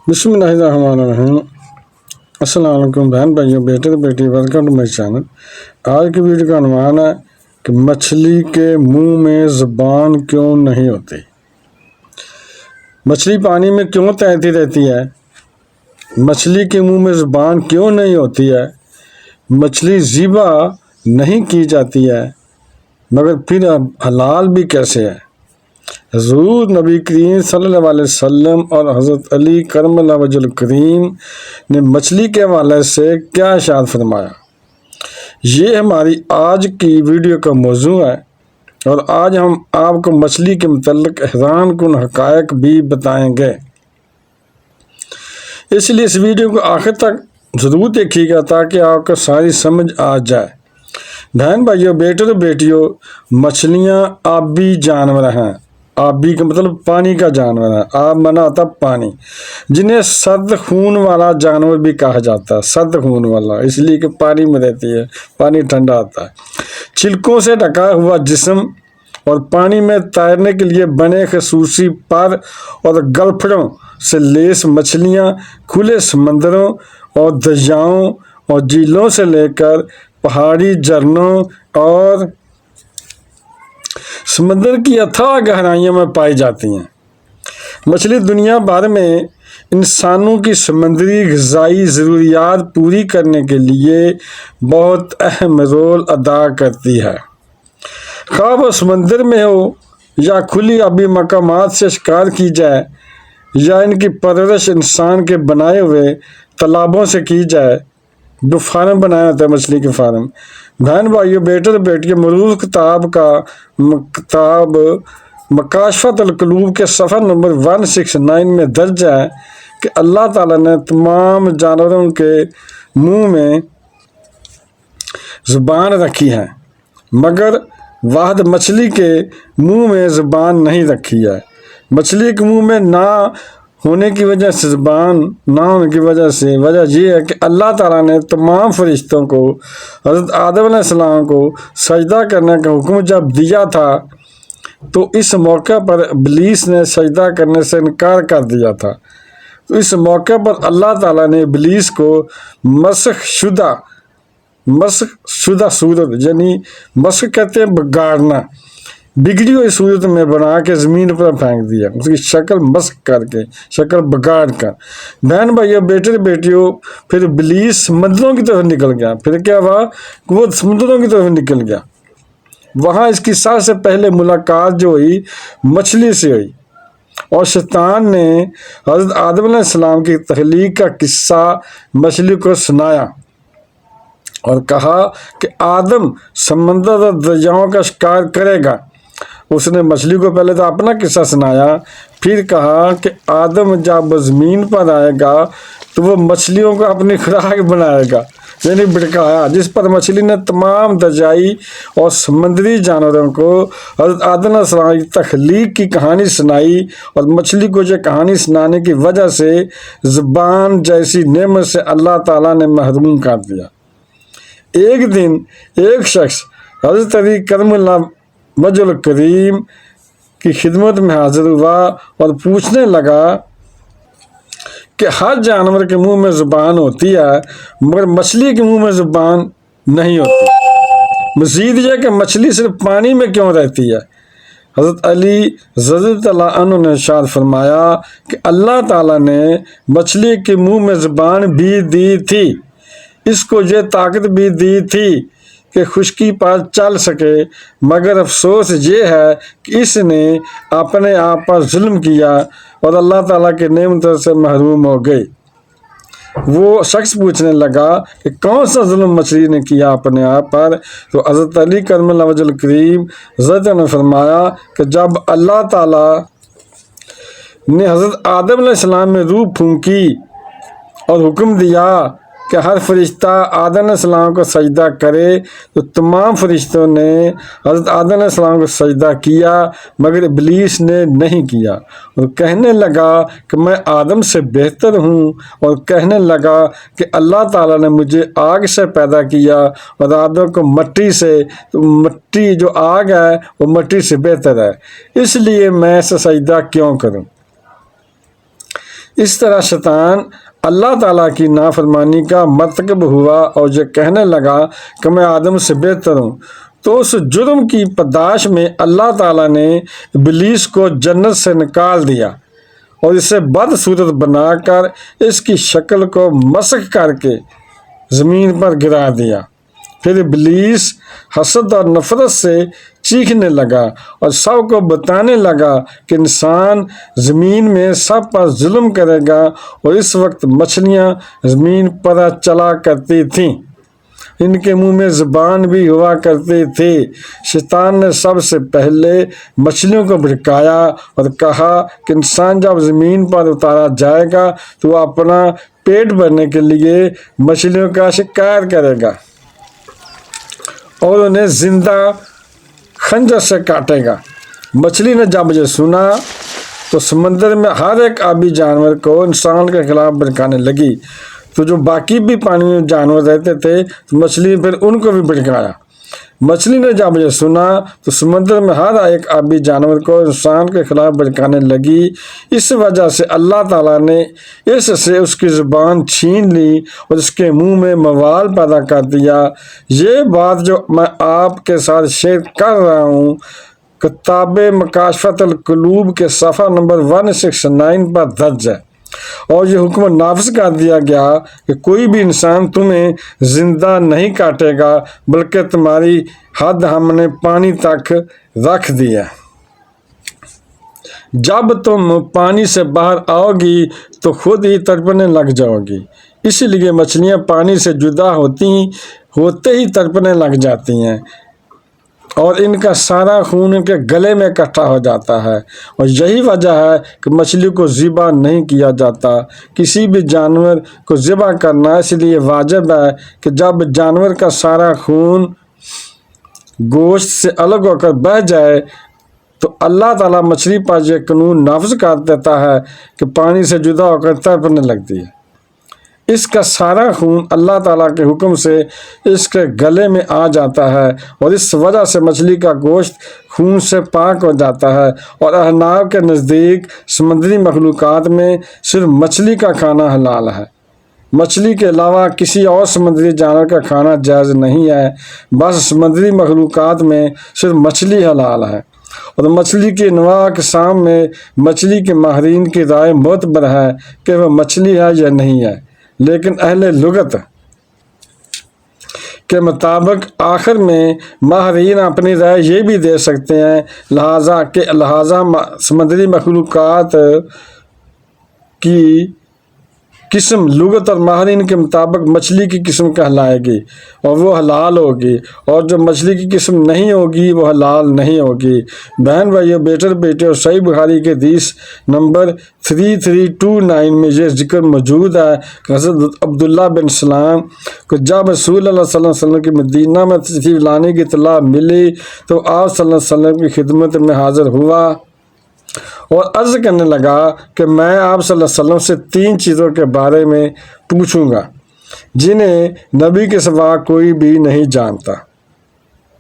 بسم اللہ الرحمن الرحیم۔ السلام علیکم بہن بھائیوں، بیٹے بیٹی، ویلکم ٹو مائی چینل۔ آج کی ویڈیو کا عنوان ہے کہ مچھلی کے منہ میں زبان کیوں نہیں ہوتی؟ مچھلی پانی میں کیوں تیرتی رہتی ہے؟ مچھلی کے منہ میں زبان کیوں نہیں ہوتی ہے؟ مچھلی ذبح نہیں کی جاتی ہے مگر پھر حلال بھی کیسے ہے؟ حضور نبی کریم صلی اللہ علیہ وسلم اور حضرت علی کرم اللہ وجہ الکریم نے مچھلی کے حوالے سے کیا ارشاد فرمایا؟ یہ ہماری آج کی ویڈیو کا موضوع ہے اور آج ہم آپ کو مچھلی کے متعلق حیران کن حقائق بھی بتائیں گے، اس لیے اس ویڈیو کو آخر تک ضرور دیکھیے گا تاکہ آپ کو ساری سمجھ آ جائے۔ بہن بھائیوں، بیٹے و بیٹیوں، مچھلیاں آبی جانور ہیں۔ آبی کا مطلب پانی کا جانور ہے، آب مانا ہوتا پانی، جنہیں سرد خون والا جانور بھی کہا جاتا ہے۔ سرد خون والا اس لیے کہ پانی میں رہتی ہے، پانی ٹھنڈا ہوتا ہے۔ چھلکوں سے ڈھکا ہوا جسم اور پانی میں تیرنے کے لیے بنے خصوصی پر اور گلفڑوں سے لیس مچھلیاں کھلے سمندروں اور دریاؤں اور جھیلوں سے لے کر پہاڑی جھرنوں اور سمندر کی اتھاہ گہرائیوں میں پائی جاتی ہیں۔ مچھلی دنیا بھر میں انسانوں کی سمندری غذائی ضروریات پوری کرنے کے لیے بہت اہم رول ادا کرتی ہے۔ خواہ وہ سمندر میں ہو یا کھلی آبی مقامات سے شکار کی جائے یا ان کی پرورش انسان کے بنائے ہوئے تالابوں سے کی جائے، جو فارم بنایا ہوتا ہے مچھلی کے فارم۔ بہن بھائیوں، بیٹے اور بیٹیوں، مرور کتاب مکاشفۃ القلوب کے صفحہ نمبر 169 میں درج ہے کہ اللہ تعالیٰ نے تمام جانوروں کے منہ میں زبان رکھی ہے مگر واحد مچھلی کے منہ میں زبان نہیں رکھی ہے۔ مچھلی کے منہ میں نہ ہونے کی وجہ سے زبان نہ ہونے کی وجہ یہ ہے کہ اللہ تعالیٰ نے تمام فرشتوں کو حضرت آدم علیہ السلام کو سجدہ کرنے کا حکم جب دیا تھا تو اس موقع پر ابلیس نے سجدہ کرنے سے انکار کر دیا تھا۔ تو اس موقع پر اللہ تعالیٰ نے ابلیس کو مسخ شدہ صورت، یعنی مسخ کہتے ہیں بگاڑنا، بگڑی ہوئی صورت میں بنا کے زمین پر پھینک دیا، اس کی شکل مسخ کر کے، شکل بگاڑ کر۔ بہن بھائیوں، بیٹے بیٹیوں، پھر ابلیس سمندروں کی طرف نکل گیا۔ پھر کیا ہوا کہ وہ سمندروں کی طرف نکل گیا۔ وہاں اس کی سب سے پہلے ملاقات جو ہوئی مچھلی سے ہوئی، اور شیطان نے حضرت آدم علیہ السلام کی تخلیق کا قصہ مچھلی کو سنایا اور کہا کہ آدم سمندر اور دریاؤں کا شکار کرے گا۔ اس نے مچھلی کو پہلے تو اپنا قصہ سنایا، پھر کہا کہ آدم جب زمین پر آئے گا تو وہ مچھلیوں کو اپنی خوراک بنائے گا، یعنی بھڑکایا، جس پر مچھلی نے تمام دریائی اور سمندری جانوروں کو حضرت آدم علیہ السلام کی تخلیق کی کہانی سنائی، اور مچھلی کو یہ کہانی سنانے کی وجہ سے زبان جیسی نعمت سے اللہ تعالیٰ نے محروم کر دیا۔ ایک دن ایک شخص حضرت علی کرم اللہ وجہ الکریم کی خدمت میں حاضر ہوا اور پوچھنے لگا کہ ہر جانور کے منہ میں زبان ہوتی ہے مگر مچھلی کے منہ میں زبان نہیں ہوتی۔ مزید یہ کہ مچھلی صرف پانی میں کیوں رہتی ہے؟ حضرت علی رضی اللہ عنہ نے ارشاد فرمایا کہ اللہ تعالیٰ نے مچھلی کے منہ میں زبان بھی دی تھی، اس کو یہ طاقت بھی دی تھی کہ خشکی پر چل سکے، مگر افسوس یہ ہے کہ اس نے اپنے آپ پر ظلم کیا اور اللہ تعالیٰ کے نعمتوں سے محروم ہو گئی۔ وہ شخص پوچھنے لگا کہ کون سا ظلم مچھلی نے کیا اپنے آپ پر؟ تو حضرت علی کرم اللہ وجہ الکریم حضرت نے فرمایا کہ جب اللہ تعالیٰ نے حضرت آدم علیہ السلام میں روح پھونکی اور حکم دیا کہ ہر فرشتہ آدم علیہ السلام کو سجدہ کرے، تو تمام فرشتوں نے حضرت آدم علیہ السلام کو سجدہ کیا مگر ابلیس نے نہیں کیا، اور کہنے لگا کہ میں آدم سے بہتر ہوں، اور کہنے لگا کہ اللہ تعالیٰ نے مجھے آگ سے پیدا کیا اور آدم کو مٹی سے، تو مٹی جو آگ ہے وہ مٹی سے بہتر ہے، اس لیے میں اسے سجدہ کیوں کروں؟ اس طرح شیطان اللہ تعالیٰ کی نافرمانی کا مرتکب ہوا اور یہ کہنے لگا کہ میں آدم سے بہتر ہوں۔ تو اس جرم کی پاداش میں اللہ تعالیٰ نے ابلیس کو جنت سے نکال دیا اور اسے بدصورت بنا کر اس کی شکل کو مسخ کر کے زمین پر گرا دیا۔ پھر ابلیس حسد اور نفرت سے چیخنے لگا اور سب کو بتانے لگا کہ انسان زمین میں سب پر ظلم کرے گا، اور اس وقت مچھلیاں زمین پر چلا کرتی تھیں، ان کے منہ میں زبان بھی ہوا کرتی تھی۔ شیطان نے سب سے پہلے مچھلیوں کو بھڑکایا اور کہا کہ انسان جب زمین پر اتارا جائے گا تو وہ اپنا پیٹ بھرنے کے لیے مچھلیوں کا شکار کرے گا اور انہیں زندہ خنجر سے کاٹے گا۔ مچھلی نے جب یہ سنا تو سمندر میں ہر ایک آبی جانور کو انسان کے خلاف بھڑکانے لگی۔ تو جو باقی بھی پانی میں جانور رہتے تھے تو مچھلی پھر ان کو بھی بھڑکایا۔ مچھلی نے جب یہ سنا تو سمندر میں ہر ایک آبی جانور کو انسان کے خلاف بھڑکانے لگی۔ اس وجہ سے اللہ تعالیٰ نے اس سے اس کی زبان چھین لی اور اس کے منہ میں موال پیدا کر دیا۔ یہ بات جو میں آپ کے ساتھ شیئر کر رہا ہوں کتاب مکاشفۃ القلوب کے صفحہ نمبر 169 پر درج ہے، اور یہ حکم نافذ کر دیا گیا کہ کوئی بھی انسان تمہیں زندہ نہیں کاٹے گا، بلکہ تمہاری حد ہم نے پانی تک رکھ دی ہے۔ جب تم پانی سے باہر آؤ گی تو خود ہی تڑپنے لگ جاؤ گی، اس لیے مچھلیاں پانی سے جدا ہوتے ہی تڑپنے لگ جاتی ہیں اور ان کا سارا خون ان کے گلے میں اکٹھا ہو جاتا ہے، اور یہی وجہ ہے کہ مچھلی کو ذبح نہیں کیا جاتا۔ کسی بھی جانور کو ذبح کرنا اس لیے واجب ہے کہ جب جانور کا سارا خون گوشت سے الگ ہو کر بہہ جائے تو اللہ تعالیٰ مچھلی پر یہ قانون نافذ کر دیتا ہے کہ پانی سے جدا ہو کر تڑپنے لگتی ہے۔ اس کا سارا خون اللہ تعالیٰ کے حکم سے اس کے گلے میں آ جاتا ہے، اور اس وجہ سے مچھلی کا گوشت خون سے پاک ہو جاتا ہے، اور احناف کے نزدیک سمندری مخلوقات میں صرف مچھلی کا کھانا حلال ہے۔ مچھلی کے علاوہ کسی اور سمندری جانور کا کھانا جائز نہیں ہے، بس سمندری مخلوقات میں صرف مچھلی حلال ہے۔ اور مچھلی کی انواع اقسام میں مچھلی کے ماہرین کی رائے معتبر ہے کہ وہ مچھلی ہے یا نہیں ہے، لیکن اہل لغت کے مطابق آخر میں ماہرین اپنی رائے یہ بھی دے سکتے ہیں، لہٰذا سمندری مخلوقات کی قسم لغت اور ماہرین کے مطابق مچھلی کی قسم کہلائے گی اور وہ حلال ہوگی، اور جو مچھلی کی قسم نہیں ہوگی وہ حلال نہیں ہوگی۔ بہن بھائیو، بیٹے اور صحیح بخاری کے حدیث نمبر 3329 میں یہ ذکر موجود ہے کہ حضرت عبداللہ بن سلام کو جب رسول اللہ صلی اللہ علیہ وسلم کی مدینہ میں تشریف لانے کی اطلاع ملی تو آپ صلی اللہ علیہ وسلم کی خدمت میں حاضر ہوا اور عرض کرنے لگا کہ میں آپ صلی اللہ علیہ وسلم سے 3 چیزوں کے بارے میں پوچھوں گا جنہیں نبی کے سوا کوئی بھی نہیں جانتا۔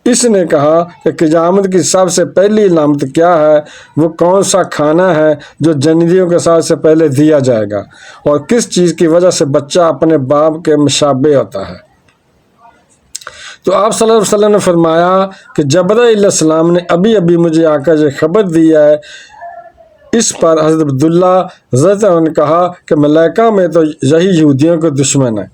اس نے کہا کہ قیامت کی سب سے پہلی علامت کیا ہے، وہ کون سا کھانا ہے جو جنیدیوں کے ساتھ سے پہلے دیا جائے گا، اور کس چیز کی وجہ سے بچہ اپنے باپ کے مشابہ ہوتا ہے۔ تو آپ صلی اللہ علیہ وسلم نے فرمایا کہ جبرائیل علیہ السلام نے ابھی مجھے آ کر یہ خبر دی ہے۔ اس پر حضرت عبداللہ رضی اللہ عنہ نے کہا کہ ملائکہ میں تو یہی یہودیوں کے دشمن ہے۔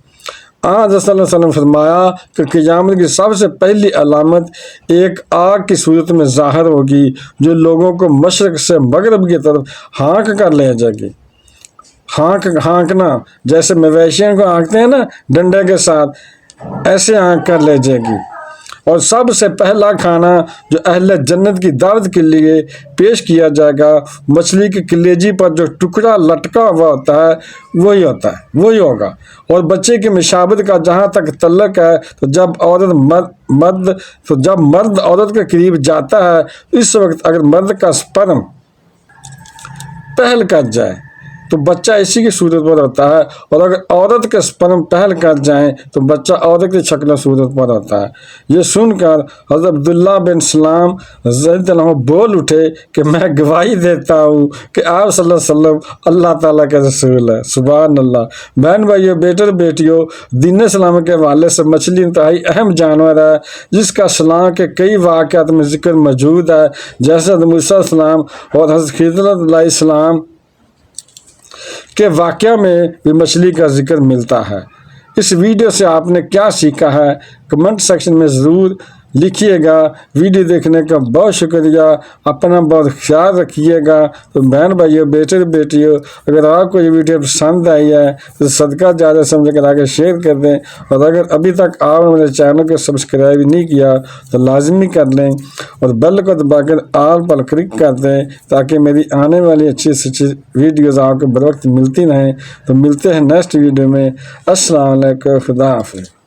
حضرت صلی اللہ علیہ وسلم نے فرمایا کہ قیامت کی سب سے پہلی علامت ایک آگ کی صورت میں ظاہر ہوگی جو لوگوں کو مشرق سے مغرب کی طرف ہانک کر لے جائے گی۔ ہانکنا جیسے مویشیوں کو ہانکتے ہیں نا ڈنڈے کے ساتھ، ایسے ہانک کر لے جائے گی، اور سب سے پہلا کھانا جو اہل جنت کی دعوت کے لیے پیش کیا جائے گا، مچھلی کی کلیجی پر جو ٹکڑا لٹکا ہوا ہوتا ہے وہی ہوگا۔ اور بچے کی مشابت کا جہاں تک تعلق ہے تو جب مرد عورت کے قریب جاتا ہے اس وقت اگر مرد کا سپرم پہل کر جائے تو بچہ اسی کی صورت پر ہوتا ہے، اور اگر عورت کے سپرم پہل کر جائیں تو بچہ عورت کی شکل و صورت پر ہوتا ہے۔ یہ سن کر حضرت عبداللہ بن سلام رضی اللہ عنہ بول اٹھے کہ میں گواہی دیتا ہوں کہ آپ صلی اللہ علیہ وسلم اللہ تعالیٰ کے رسول ہے۔ سبحان اللہ۔ بہن بھائیو، بیٹے بیٹیوں، دین اسلام کے حوالے سے مچھلی انتہائی اہم جانور ہے، جس کا اسلام کے کئی واقعات میں ذکر موجود ہے، جیسے حضرت موسیٰ علیہ السلام اور حضرت خضر علیہ السلام کے واقعہ میں بھی مچھلی کا ذکر ملتا ہے۔ اس ویڈیو سے آپ نے کیا سیکھا ہے کمنٹ سیکشن میں ضرور لکھیے گا۔ ویڈیو دیکھنے کا بہت شکریہ، اپنا بہت خیال رکھیے گا۔ تو بہن بھائیو، بیٹے بیٹیوں، اگر آپ کو یہ ویڈیو پسند آئی ہے تو صدقہ جاریہ سمجھ کر آگے شیئر کر دیں، اور اگر ابھی تک آپ نے میرے چینل کو سبسکرائب نہیں کیا تو لازمی کر لیں، اور بیل کو دبا کر آل پر کلک کر دیں تاکہ میری آنے والی اچھی سے اچھی ویڈیوز آپ کو بر وقت ملتی رہیں۔ تو ملتے ہیں نیکسٹ ویڈیو میں۔ السلام علیکم، خدا حافظ۔